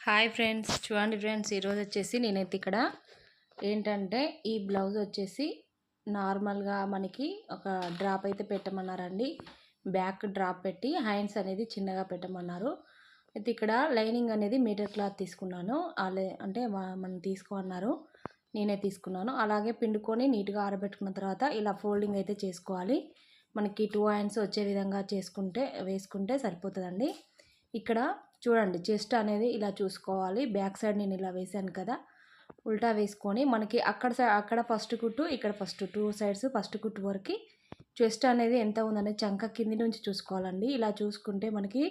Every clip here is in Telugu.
హాయ్ ఫ్రెండ్స్, చూడండి ఫ్రెండ్స్, ఈరోజు వచ్చేసి నేనైతే ఇక్కడ ఏంటంటే ఈ బ్లౌజ్ వచ్చేసి నార్మల్గా మనకి ఒక డ్రాప్ అయితే పెట్టమన్నారండి. బ్యాక్ డ్రాప్ పెట్టి హ్యాండ్స్ అనేది చిన్నగా పెట్టమన్నారు. అయితే ఇక్కడ లైనింగ్ అనేది మీటర్ క్లాత్ తీసుకున్నాను. అంటే మనం తీసుకోమన్నారు, నేనే తీసుకున్నాను. అలాగే పిండుకొని నీట్గా ఆరబెట్టుకున్న తర్వాత ఇలా ఫోల్డింగ్ అయితే చేసుకోవాలి. మనకి 2 హ్యాండ్స్ వచ్చే విధంగా వేసుకుంటే సరిపోతుందండి. ఇక్కడ చూడండి, చెస్ట్ అనేది ఇలా చూసుకోవాలి. బ్యాక్ సైడ్ నేను ఇలా వేసాను కదా, ఉల్టా వేసుకొని మనకి అక్కడ ఫస్ట్ కుట్టు, ఇక్కడ ఫస్ట్ 2 సైడ్స్ ఫస్ట్ కుట్టు వరకు చెస్ట్ అనేది ఎంత ఉందనేది చంక కింది నుంచి చూసుకోవాలండి. ఇలా చూసుకుంటే మనకి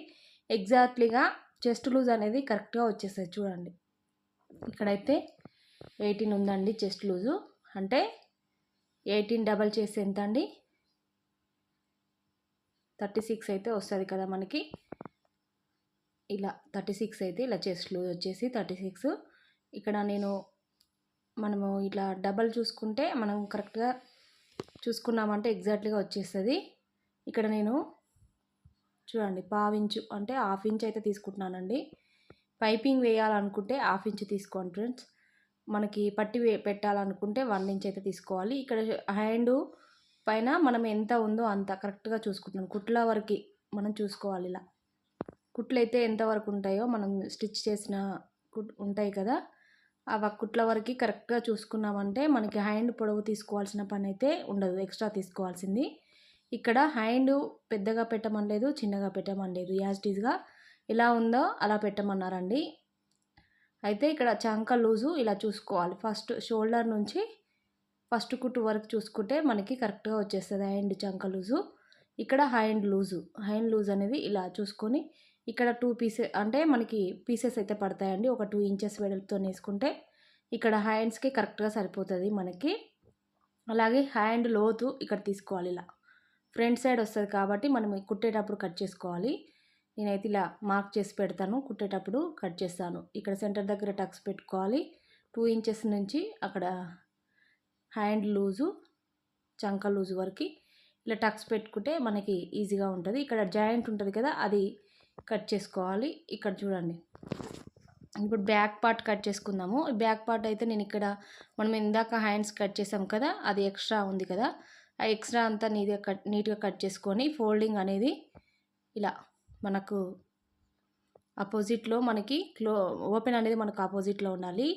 ఎగ్జాక్ట్లీగా చెస్ట్ లూజ్ అనేది కరెక్ట్గా వచ్చేస్తుంది. చూడండి, ఇక్కడైతే 18 ఉందండి చెస్ట్ లూజు. అంటే 18 డబల్ చేసి ఎంత అండి, 36 అయితే వస్తుంది కదా మనకి. ఇలా 36 అయితే ఇలా చెస్ట్ లూజ్ వచ్చేసి 36. ఇక్కడ మనము ఇట్లా డబల్ చూసుకుంటే మనం కరెక్ట్గా చూసుకున్నామంటే ఎగ్జాక్ట్లీగా వచ్చేస్తుంది. ఇక్కడ నేను చూడండి పావించు అంటే హాఫ్ ఇంచ్ అయితే తీసుకుంటున్నానండి. పైపింగ్ వేయాలనుకుంటే హాఫ్ ఇంచ్ తీసుకోండి ఫ్రెండ్స్. మనకి పట్టి పెట్టాలనుకుంటే 1 ఇంచ్ అయితే తీసుకోవాలి. ఇక్కడ హ్యాండ్ పైన మనం ఎంత ఉందో అంత కరెక్ట్గా చూసుకుంటున్నాను. కుట్ల వరకు మనం చూసుకోవాలి. ఇలా కుట్లు అయితే ఎంతవరకు ఉంటాయో మనం స్టిచ్ చేసిన ఉంటాయి కదా, ఆ కుట్ల వరకు కరెక్ట్గా చూసుకున్నామంటే మనకి హ్యాండ్ పొడవు తీసుకోవాల్సిన పని అయితే ఉండదు, ఎక్స్ట్రా తీసుకోవాల్సింది. ఇక్కడ హ్యాండ్ పెద్దగా పెట్టమనలేదు, చిన్నగా పెట్టమనలేదు, యాజ్ ఇట్ ఈజ్గా ఎలా ఉందో అలా పెట్టమన్నారండి. అయితే ఇక్కడ చంక లూజు ఇలా చూసుకోవాలి. ఫస్ట్ షోల్డర్ నుంచి ఫస్ట్ కుట్టు వరకు చూసుకుంటే మనకి కరెక్ట్గా వచ్చేస్తుంది హ్యాండ్ చంక లూజు. ఇక్కడ హ్యాండ్ లూజ్ అనేది ఇలా చూసుకొని ఇక్కడ 2 పీసెస్ అంటే మనకి పీసెస్ అయితే పడతాయండి. ఒక 2 ఇంచెస్ వెడల్పుతో వేసుకుంటే ఇక్కడ హ్యాండ్స్కి కరెక్ట్గా సరిపోతుంది మనకి. అలాగే హ్యాండ్ లోతు ఇక్కడ తీసుకోవాలి. ఇలా ఫ్రంట్ సైడ్ వస్తుంది కాబట్టి మనం కుట్టేటప్పుడు కట్ చేసుకోవాలి. నేనైతే ఇలా మార్క్ చేసి పెడతాను, కుట్టేటప్పుడు కట్ చేస్తాను. ఇక్కడ సెంటర్ దగ్గర టక్స్ పెట్టుకోవాలి. 2 ఇంచెస్ నుంచి అక్కడ హ్యాండ్ లూజు చంక లూజు వరకు ఇలా టక్స్ పెట్టుకుంటే మనకి ఈజీగా ఉంటుంది. ఇక్కడ జాయింట్ ఉంటుంది కదా, అది కట్ చేసుకోవాలి. ఇక్కడ చూడండి, ఇప్పుడు బ్యాక్ పార్ట్ కట్ చేసుకుందాము. బ్యాక్ పార్ట్ అయితే నేను ఇక్కడ మనం ఇందాక హ్యాండ్స్ కట్ చేసాం కదా, అది ఎక్స్ట్రా ఉంది కదా, ఆ ఎక్స్ట్రా అంతా నీట్గా కట్ చేసుకొని ఫోల్డింగ్ అనేది ఇలా మనకు ఆపోజిట్లో మనకి ఓపెన్ అనేది మనకు ఆపోజిట్లో ఉండాలి,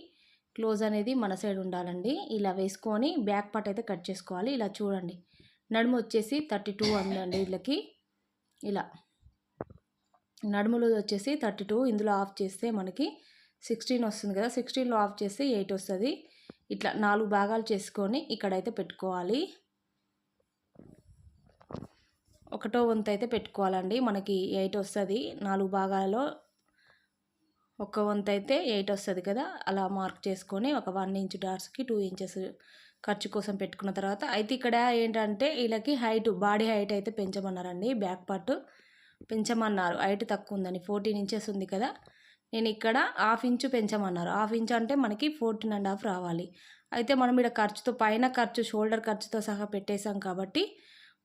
క్లోజ్ అనేది మన సైడ్ ఉండాలండి. ఇలా వేసుకొని బ్యాక్ పార్ట్ అయితే కట్ చేసుకోవాలి. ఇలా చూడండి, నడుము వచ్చేసి 32 ఉందండి వీళ్ళకి. ఇలా నడుములు వచ్చేసి 32, ఇందులో ఆఫ్ చేస్తే మనకి 16 వస్తుంది కదా, 16లో ఆఫ్ చేస్తే 8 వస్తుంది. ఇట్లా 4 భాగాలు చేసుకొని ఇక్కడైతే పెట్టుకోవాలి. ఒకటో వంతు అయితే పెట్టుకోవాలండి. మనకి 8 వస్తుంది. 4 భాగాలలో ఒక వంతు అయితే 8 వస్తుంది కదా, అలా మార్క్ చేసుకొని ఒక 1 ఇంచ్ డాట్స్కి 2 ఇంచెస్ ఖర్చు కోసం పెట్టుకున్న తర్వాత అయితే ఇక్కడ ఏంటంటే వీళ్ళకి బాడీ హైట్ అయితే పెంచమన్నారండి. బ్యాక్ పార్ట్ పెంచమన్నారు. హైట్ తక్కువ ఉందని 14 ఇంచెస్ ఉంది కదా, నేను ఇక్కడ హాఫ్ ఇంచు పెంచమన్నారు. హాఫ్ ఇంచ్ అంటే మనకి 14.5 రావాలి. అయితే మనం ఇక్కడ ఖర్చుతో పైన ఖర్చు షోల్డర్ ఖర్చుతో సహా పెట్టేశాం కాబట్టి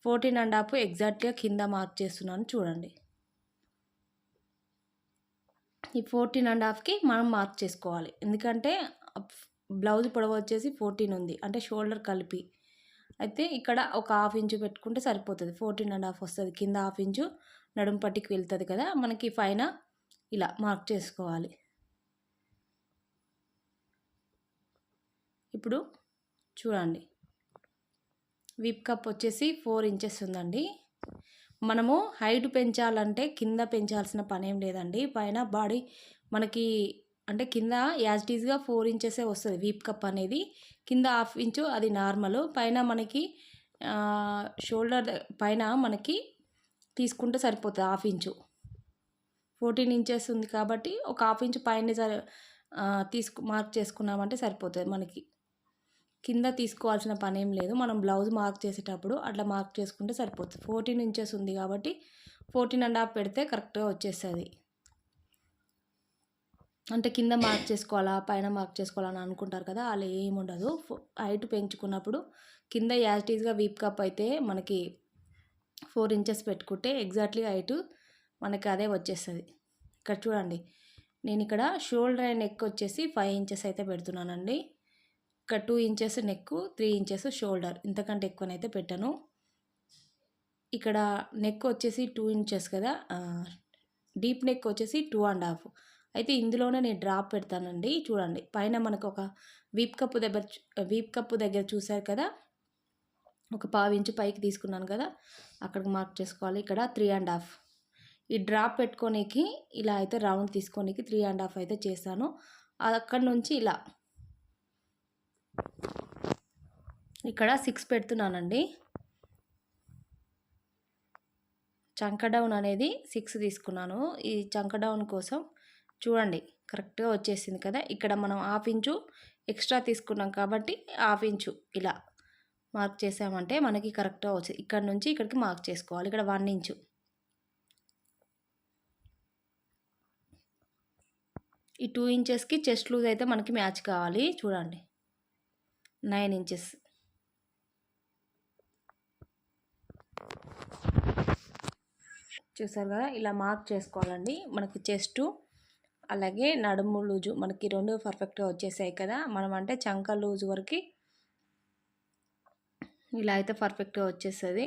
14.5 ఎగ్జాక్ట్గా కింద మార్క్ చేస్తున్నాను. చూడండి, ఈ 14.5కి మనం మార్క్ చేసుకోవాలి. ఎందుకంటే బ్లౌజ్ పొడవు వచ్చేసి 14 ఉంది, అంటే షోల్డర్ కలిపి. అయితే ఇక్కడ ఒక హాఫ్ ఇంచు పెట్టుకుంటే సరిపోతుంది. 14.5 వస్తుంది. కింద హాఫ్ ఇంచు నడుము పట్టికి వెళ్తుంది కదా, మనకి పైన ఇలా మార్క్ చేసుకోవాలి. ఇప్పుడు చూడండి, విప్ కప్ వచ్చేసి 4 ఇంచెస్ ఉందండి. మనము హైట్ పెంచాలంటే కింద పెంచాల్సిన పని ఏం లేదండి. పైన బాడీ మనకి అంటే కింద యాజ్ ఇట్ ఈజ్గా 4 ఇంచెసే వస్తుంది వీప్ కప్ అనేది. కింద హాఫ్ ఇంచు అది నార్మల్, పైన మనకి షోల్డర్ పైన మనకి తీసుకుంటే సరిపోతుంది హాఫ్ ఇంచు. 14 ఇంచెస్ ఉంది కాబట్టి ఒక హాఫ్ ఇంచు పైన మార్క్ చేసుకున్నామంటే సరిపోతుంది. మనకి కింద తీసుకోవాల్సిన పని ఏం లేదు. మనం బ్లౌజ్ మార్క్ చేసేటప్పుడు అట్లా మార్క్ చేసుకుంటే సరిపోతుంది. 14 ఇంచెస్ ఉంది కాబట్టి 14.5 పెడితే కరెక్ట్గా వచ్చేస్తుంది. అంటే కింద మార్క్ చేసుకోవాలా పైన మార్క్ చేసుకోవాలని అనుకుంటారు కదా, అలా ఏముండదు. హైట్ పెంచుకున్నప్పుడు కింద యాజ్ ఇట్ ఈజ్గా వీప్ కప్ అయితే మనకి 4 ఇంచెస్ పెట్టుకుంటే ఎగ్జాక్ట్లీ హైట్ మనకి అదే వచ్చేస్తుంది. ఇక్కడ చూడండి, నేను ఇక్కడ షోల్డర్ అండ్ నెక్ వచ్చేసి 5 ఇంచెస్ అయితే పెడుతున్నానండి. ఇక్కడ 2 ఇంచెస్ నెక్, 3 ఇంచెస్ షోల్డర్, ఇంతకంటే ఎక్కువనైతే పెట్టను. ఇక్కడ నెక్ వచ్చేసి 2 ఇంచెస్ కదా, డీప్ నెక్ వచ్చేసి 2.5. అయితే ఇందులోనే నేను డ్రాప్ పెడతానండి. చూడండి, పైన మనకు ఒక వీప్ కప్పు దగ్గర చూసారు కదా, ఒక 1/2 ఇంచు పైకి తీసుకున్నాను కదా, అక్కడికి మార్క్ చేసుకోవాలి. ఇక్కడ 3.5. ఈ డ్రాప్ పెట్టుకోనికి ఇలా అయితే రౌండ్ తీసుకోనికి 3.5 అయితే చేస్తాను. అక్కడ నుంచి ఇలా ఇక్కడ 6 పెడుతున్నానండి. చంక డౌన్ అనేది 6 తీసుకున్నాను. ఈ చంక డౌన్ కోసం చూడండి కరెక్ట్గా వచ్చేసింది కదా. ఇక్కడ మనం 1/2 ఇంచు ఎక్స్ట్రా తీసుకున్నాం కాబట్టి 1/2 ఇంచు ఇలా మార్క్ చేసామంటే మనకి కరెక్ట్గా వచ్చి ఇక్కడ నుంచి ఇక్కడికి మార్క్ చేసుకోవాలి. ఇక్కడ 1 ఇంచు, ఈ 2 ఇంచెస్కి చెస్ట్ లూజ్ అయితే మనకి మ్యాచ్ కావాలి. చూడండి 9 ఇంచెస్. చూసారు కదా, ఇలా మార్క్ చేసుకోవాలండి. మనకి చెస్టు అలాగే నడుము లూజు మనకి 2 పర్ఫెక్ట్గా వచ్చేసాయి కదా. మనం అంటే చంక లూజు వరకు ఇలా అయితే పర్ఫెక్ట్గా వచ్చేస్తుంది.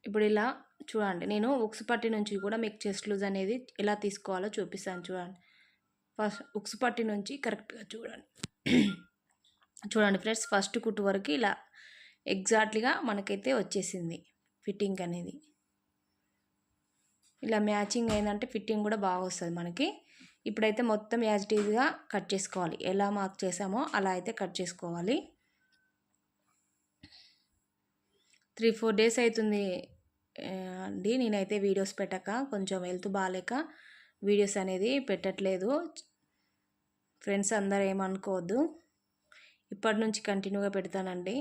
ఇప్పుడు ఇలా చూడండి, నేను ఉక్స్ పట్టి నుంచి కూడా మీకు చెస్ట్ లూజ్ అనేది ఎలా తీసుకోవాలో చూపిస్తాను. చూడండి, ఫస్ట్ ఉక్స్ పట్టి నుంచి కరెక్ట్గా చూడండి. చూడండి ఫ్రెండ్స్, ఫస్ట్ కుట్టు వరకు ఇలా ఎగ్జాక్ట్లీగా మనకైతే వచ్చేసింది ఫిట్టింగ్ అనేది. ఇలా మ్యాచింగ్ అయిందంటే ఫిట్టింగ్ కూడా బాగా వస్తుంది మనకి. ఇప్పుడైతే మొత్తం యాజ్ ఇట్ ఈజ్గా కట్ చేసుకోవాలి. ఎలా మార్క్ చేసామో అలా అయితే కట్ చేసుకోవాలి. 3-4 డేస్ అవుతుంది అండి నేనైతే వీడియోస్ పెట్టక, కొంచెం హెల్త్ బాగాలేక వీడియోస్ అనేది పెట్టట్లేదు. ఫ్రెండ్స్ అందరూ ఏమనుకోవద్దు, ఇప్పటి నుంచి కంటిన్యూగా పెడతానండి.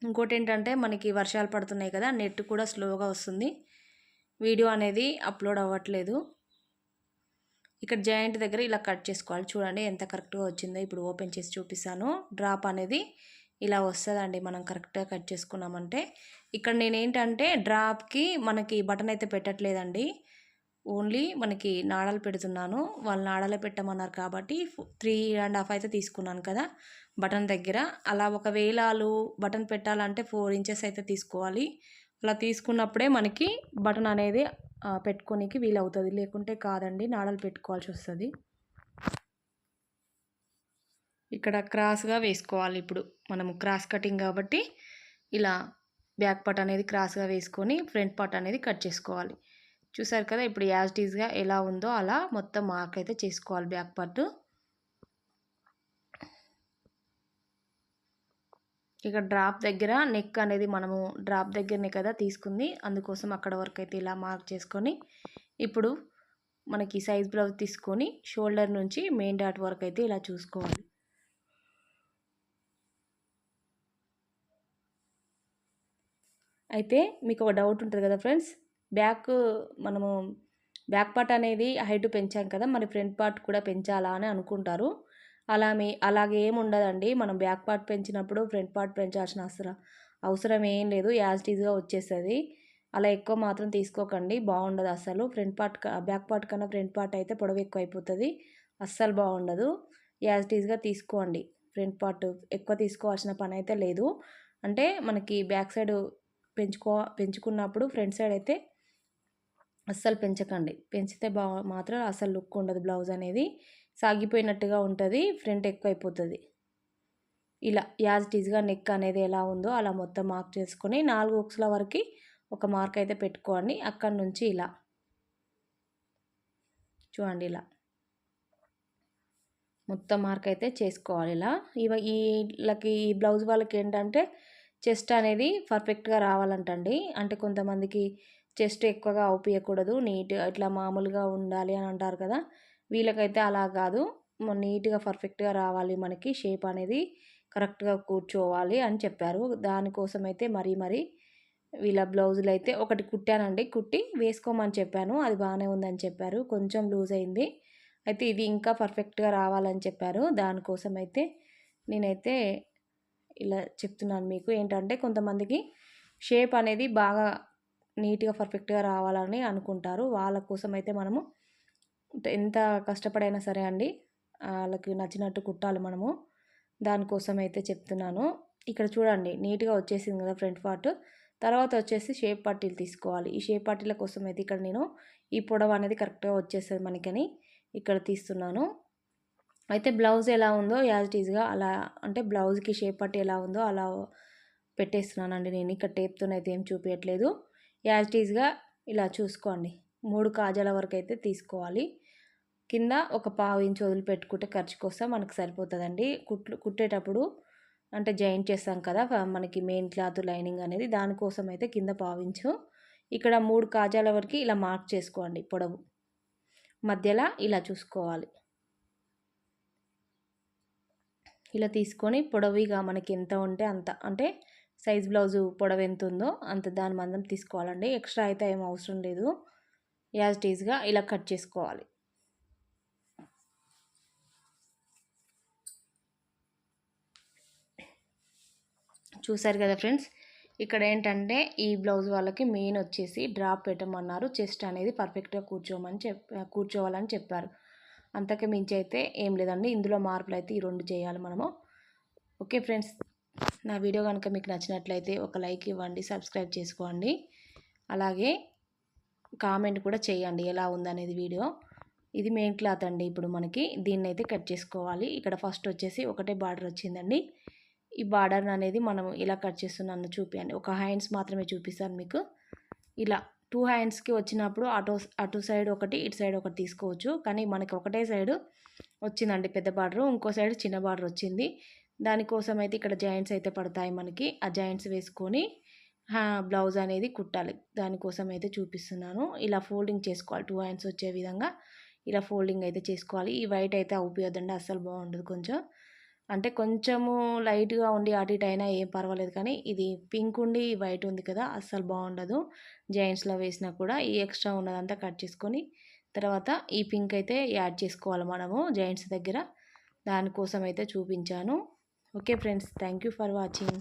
ఇంకోటి ఏంటంటే మనకి వర్షాలు పడుతున్నాయి కదా, నెట్ కూడా స్లోగా వస్తుంది, వీడియో అనేది అప్లోడ్ అవ్వట్లేదు. ఇక్కడ జాయింట్ దగ్గర ఇలా కట్ చేసుకోవాలి. చూడండి ఎంత కరెక్ట్గా వచ్చిందో. ఇప్పుడు ఓపెన్ చేసి చూపిస్తాను. డ్రాప్ అనేది ఇలా వస్తుందండి మనం కరెక్ట్గా కట్ చేసుకున్నామంటే. ఇక్కడ నేనేంటంటే డ్రాప్కి మనకి బటన్ అయితే పెట్టట్లేదండి, ఓన్లీ మనకి నాడలు పెడుతున్నాను. వాళ్ళు నాడలే పెట్టమన్నారు కాబట్టి 3.5 అయితే తీసుకున్నాను కదా బటన్ దగ్గర. అలా ఒకవేళ వాళ్ళు బటన్ పెట్టాలంటే 4 ఇంచెస్ అయితే తీసుకోవాలి. అలా తీసుకున్నప్పుడే మనకి బటన్ అనేది పెట్టుకోనికి వీలవుతుంది, లేకుంటే కాదండి, నాడలు పెట్టుకోవాల్సి వస్తుంది. ఇక్కడ క్రాస్గా వేసుకోవాలి. ఇప్పుడు మనము క్రాస్ కటింగ్ కాబట్టి ఇలా బ్యాక్ పార్ట్ అనేది క్రాస్గా వేసుకొని ఫ్రంట్ పార్ట్ అనేది కట్ చేసుకోవాలి. చూసారు కదా, ఇప్పుడు యాజ్ ఇట్ ఈజ్గా ఎలా ఉందో అలా మొత్తం మార్క్ అయితే చేసుకోవాలి బ్యాక్ పార్ట్. ఇక డ్రాప్ దగ్గర నెక్ అనేది మనము డ్రాప్ దగ్గరనే కదా తీసుకుంది, అందుకోసం అక్కడ వరకు అయితే ఇలా మార్క్ చేసుకొని ఇప్పుడు మనకి సైజ్ బ్లౌజ్ తీసుకొని షోల్డర్ నుంచి మెయిన్ డాట్ వరకు అయితే ఇలా చూసుకోవాలి. అయితే మీకు ఒక డౌట్ ఉంటుంది కదా ఫ్రెండ్స్, మనము బ్యాక్ పార్ట్ అనేది హైట్ పెంచాం కదా, మరి ఫ్రంట్ పార్ట్ కూడా పెంచాలా అని అనుకుంటారు. అలాగే ఏమి ఉండదండి. మనం బ్యాక్ పార్ట్ పెంచినప్పుడు ఫ్రంట్ పార్ట్ పెంచాల్సిన అవసరం ఏం లేదు, యాజ్ ఇట్ ఈజ్గా వచ్చేస్తుంది. అలా ఎక్కువ మాత్రం తీసుకోకండి, బాగుండదు అస్సలు. బ్యాక్ పార్ట్ కన్నా ఫ్రంట్ పార్ట్ అయితే పొడవు ఎక్కువ అయిపోతుంది, అస్సలు బాగుండదు. యాజ్ ఇట్ ఈజ్గా తీసుకోండి. ఫ్రంట్ పార్ట్ ఎక్కువ తీసుకోవాల్సిన పని అయితే లేదు. అంటే మనకి బ్యాక్ సైడ్ పెంచుకున్నప్పుడు ఫ్రంట్ సైడ్ అయితే అస్సలు పెంచకండి. పెంచితే మాత్రం అస్సలు లుక్ ఉండదు, బ్లౌజ్ అనేది సాగిపోయినట్టుగా ఉంటుంది, ఫ్రంట్ ఎక్కువ అయిపోతుంది. ఇలా యాజ్ ఇట్ ఈజ్గా నెక్ అనేది ఎలా ఉందో అలా మొత్తం మార్క్ చేసుకొని 4 ఉక్స్ల వరకు ఒక మార్క్ అయితే పెట్టుకోండి. అక్కడ నుంచి ఇలా చూడండి, ఇలా మొత్తం మార్క్ అయితే చేసుకోవాలి. ఇలా వీళ్ళకి ఈ బ్లౌజ్ వాళ్ళకి ఏంటంటే చెస్ట్ అనేది పర్ఫెక్ట్గా రావాలంటండి. అంటే కొంతమందికి చెస్ట్ ఎక్కువగా అవుపియకూడదు, నీట్గా ఇట్లా మామూలుగా ఉండాలి అని అంటారు కదా. వీళ్ళకైతే అలా కాదు, నీట్గా పర్ఫెక్ట్గా రావాలి, మనకి షేప్ అనేది కరెక్ట్గా కూర్చోవాలి అని చెప్పారు. దానికోసం అయితే మరీ వీళ్ళ బ్లౌజులు అయితే ఒకటి కుట్టానండి, కుట్టి వేసుకోమని చెప్పాను, అది బాగానే ఉందని చెప్పారు. కొంచెం లూజ్ అయింది, అయితే ఇది ఇంకా పర్ఫెక్ట్గా రావాలని చెప్పారు. దానికోసం అయితే నేనైతే ఇలా చెప్తున్నాను మీకు. ఏంటంటే కొంతమందికి షేప్ అనేది బాగా నీట్గా పర్ఫెక్ట్గా రావాలని అనుకుంటారు. వాళ్ళ కోసం అయితే మనము ఎంత కష్టపడైనా సరే అండి వాళ్ళకి నచ్చినట్టు కుట్టాలి మనము. దానికోసం అయితే చెప్తున్నాను. ఇక్కడ చూడండి నీట్గా వచ్చేసింది కదా ఫ్రంట్ పార్ట్. తర్వాత వచ్చేసి షేప్ పట్టీలు తీసుకోవాలి. ఈ షేప్ పట్టీల కోసం అయితే ఇక్కడ నేను ఈ పొడవు అనేది కరెక్ట్గా వచ్చేస్తుంది మనకని ఇక్కడ తీస్తున్నాను. అయితే బ్లౌజ్ ఎలా ఉందో యాజ్ ఇట్ ఈజ్గా అలా అంటే బ్లౌజ్కి షేప్ పట్టి ఎలా ఉందో అలా పెట్టేస్తున్నానండి. నేను ఇక్కడ టేప్తోనైతే ఏం చూపించట్లేదు. యాజ్ ఇట్ ఈజ్గా ఇలా చూసుకోండి. 3 కాజాల వరకు అయితే తీసుకోవాలి. కింద ఒక పావు ఇంచు వదిలిపెట్టుకుంటే ఖర్చు కోసం మనకు సరిపోతుందండి. కుట్టేటప్పుడు అంటే జాయింట్ చేస్తాం కదా మనకి మెయిన్ క్లాత్ లైనింగ్ అనేది, దానికోసం అయితే కింద పావించు. ఇక్కడ 3 కాజాల వరకు ఇలా మార్క్ చేసుకోండి. పొడవు మధ్యలో ఇలా చూసుకోవాలి. ఇలా తీసుకొని పొడవుగా మనకి ఎంత ఉంటే అంత, అంటే సైజ్ బ్లౌజు పొడవు ఎంత ఉందో అంత దాని మందం తీసుకోవాలండి. ఎక్స్ట్రా అయితే ఏం అవసరం లేదు. యాజ్ ఇట్ ఈజ్గా ఇలా కట్ చేసుకోవాలి. చూసారు కదా ఫ్రెండ్స్, ఇక్కడ ఏంటంటే ఈ బ్లౌజ్ వాళ్ళకి మెయిన్ వచ్చేసి డ్రాప్ పెట్టమన్నారు. చెస్ట్ అనేది పర్ఫెక్ట్గా కూర్చోవాలని చెప్పారు. అంతకు మించి అయితే ఏం లేదండి. ఇందులో మార్పులు అయితే ఈ 2 చేయాలి మనము. ఓకే ఫ్రెండ్స్, నా వీడియో కనుక మీకు నచ్చినట్లయితే ఒక లైక్ ఇవ్వండి, సబ్స్క్రైబ్ చేసుకోండి, అలాగే కామెంట్ కూడా చేయండి ఎలా ఉందనేది వీడియో. ఇది మెయిన్ క్లాత్ అండి. ఇప్పుడు మనకి దీన్ని అయితే కట్ చేసుకోవాలి. ఇక్కడ ఫస్ట్ వచ్చేసి ఒకటే బార్డర్ వచ్చిందండి. ఈ బార్డర్ అనేది మనం ఇలా కట్ చేస్తున్నాను చూపించండి. ఒక హ్యాండ్స్ మాత్రమే చూపిస్తాను మీకు. ఇలా 2 హ్యాండ్స్కి వచ్చినప్పుడు అటు సైడ్ ఒకటి ఇటు సైడ్ ఒకటి తీసుకోవచ్చు. కానీ మనకి ఒకటే సైడ్ వచ్చిందండి పెద్ద బార్డర్, ఇంకో సైడ్ చిన్న బార్డర్ వచ్చింది. దానికోసం అయితే ఇక్కడ జాయింట్స్ అయితే పడతాయి మనకి. ఆ జాయింట్స్ వేసుకొని బ్లౌజ్ అనేది కుట్టాలి. దానికోసం అయితే చూపిస్తున్నాను. ఇలా ఫోల్డింగ్ చేసుకోవాలి. 2 హ్యాండ్స్ వచ్చే విధంగా ఇలా ఫోల్డింగ్ అయితే చేసుకోవాలి. ఈ వైట్ అయితే అవుపియొద్దండి, అస్సలు బాగుండదు. కొంచెం అంటే కొంచెము లైట్గా ఉండి అటు ఇటు అయినా ఏం పర్వాలేదు. కానీ ఇది పింక్ ఉండి వైట్ ఉంది కదా, అస్సలు బాగుండదు. జాయింట్స్లో వేసినా కూడా ఈ ఎక్స్ట్రా ఉన్నదంతా కట్ చేసుకొని తర్వాత ఈ పింక్ అయితే యాడ్ చేసుకోవాలి మనము జాయింట్స్ దగ్గర. దానికోసం అయితే చూపించాను. Okay friends, thank you for watching.